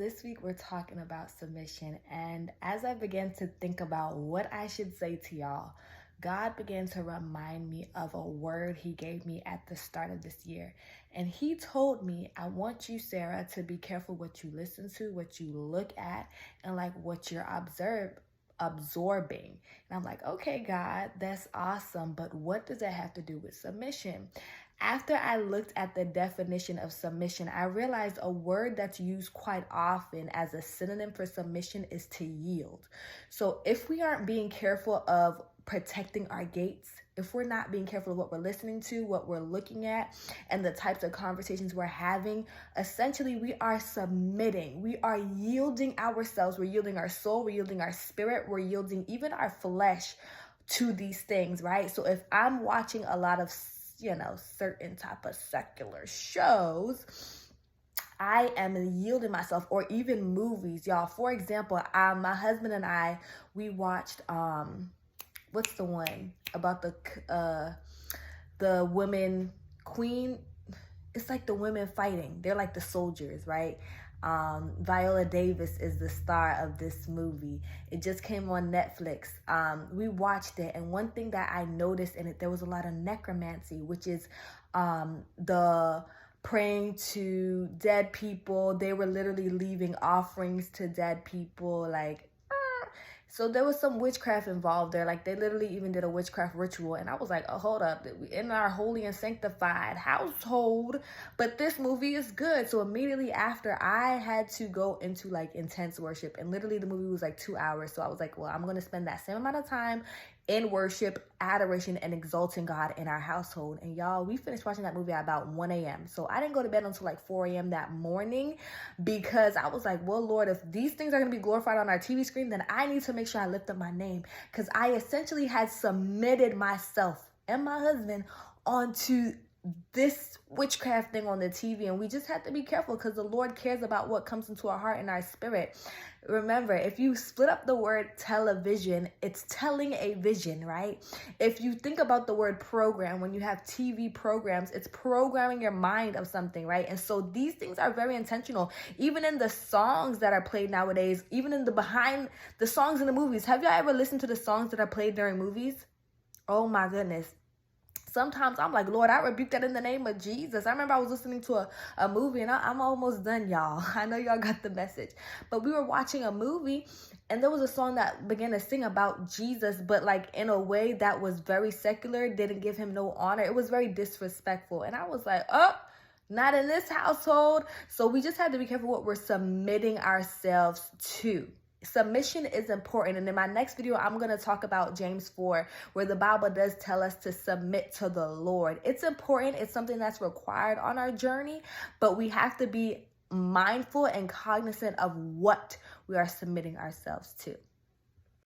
This week we're talking about submission, and as I began to think about what I should say to y'all, God began to remind me of a word he gave me at the start of this year. And he told me, I want you, Sarah, to be careful what you listen to, what you look at, and like what you're absorbing. And I'm like, okay, God, that's awesome, but what does that have to do with submission? After I looked at the definition of submission, I realized a word that's used quite often as a synonym for submission is to yield. So if we aren't being careful of protecting our gates, if we're not being careful of what we're listening to, what we're looking at, and the types of conversations we're having, essentially we are submitting. We are yielding ourselves. We're yielding our soul. We're yielding our spirit. We're yielding even our flesh to these things, right? So if I'm watching a lot of certain type of secular shows, I am yielding myself, or even movies, y'all. For example, my husband and I, we watched, what's the one about the women queen? It's like the women fighting. They're like the soldiers, right? Viola Davis is the star of this movie. It just came on Netflix. We watched it, and one thing that I noticed in it, there was a lot of necromancy, which is the praying to dead people. They were literally leaving offerings to dead people, so there was some witchcraft involved there. Like, they literally even did a witchcraft ritual. And I was like, oh, hold up. In our holy and sanctified household. But this movie is good. So immediately after, I had to go into like intense worship. And literally the movie was like 2 hours. So I was like, well, I'm going to spend that same amount of time in worship, adoration, and exalting God in our household. And y'all, we finished watching that movie at about 1 a.m. So I didn't go to bed until like 4 a.m. that morning, because I was like, well, Lord, if these things are going to be glorified on our TV screen, then I need to make sure I lift up my name, because I essentially had submitted myself and my husband onto this witchcraft thing on the TV. And we just have to be careful, because the Lord cares about what comes into our heart and our spirit. Remember, if you split up the word television, it's telling a vision, right? If you think about the word program, when you have TV programs, it's programming your mind of something, right? And so these things are very intentional. Even in the songs that are played nowadays, even in the behind the songs in the movies. Have y'all ever listened to the songs that are played during movies? Oh my goodness. Sometimes I'm like, Lord, I rebuke that in the name of Jesus. I remember I was listening to a movie, and I'm almost done, y'all. I know y'all got the message. But we were watching a movie, and there was a song that began to sing about Jesus, but like in a way that was very secular, didn't give him no honor. It was very disrespectful. And I was like, oh, not in this household. So we just had to be careful what we're submitting ourselves to. Submission is important. And in my next video, I'm going to talk about James 4, where the Bible does tell us to submit to the Lord. It's important. It's something that's required on our journey, but we have to be mindful and cognizant of what we are submitting ourselves to.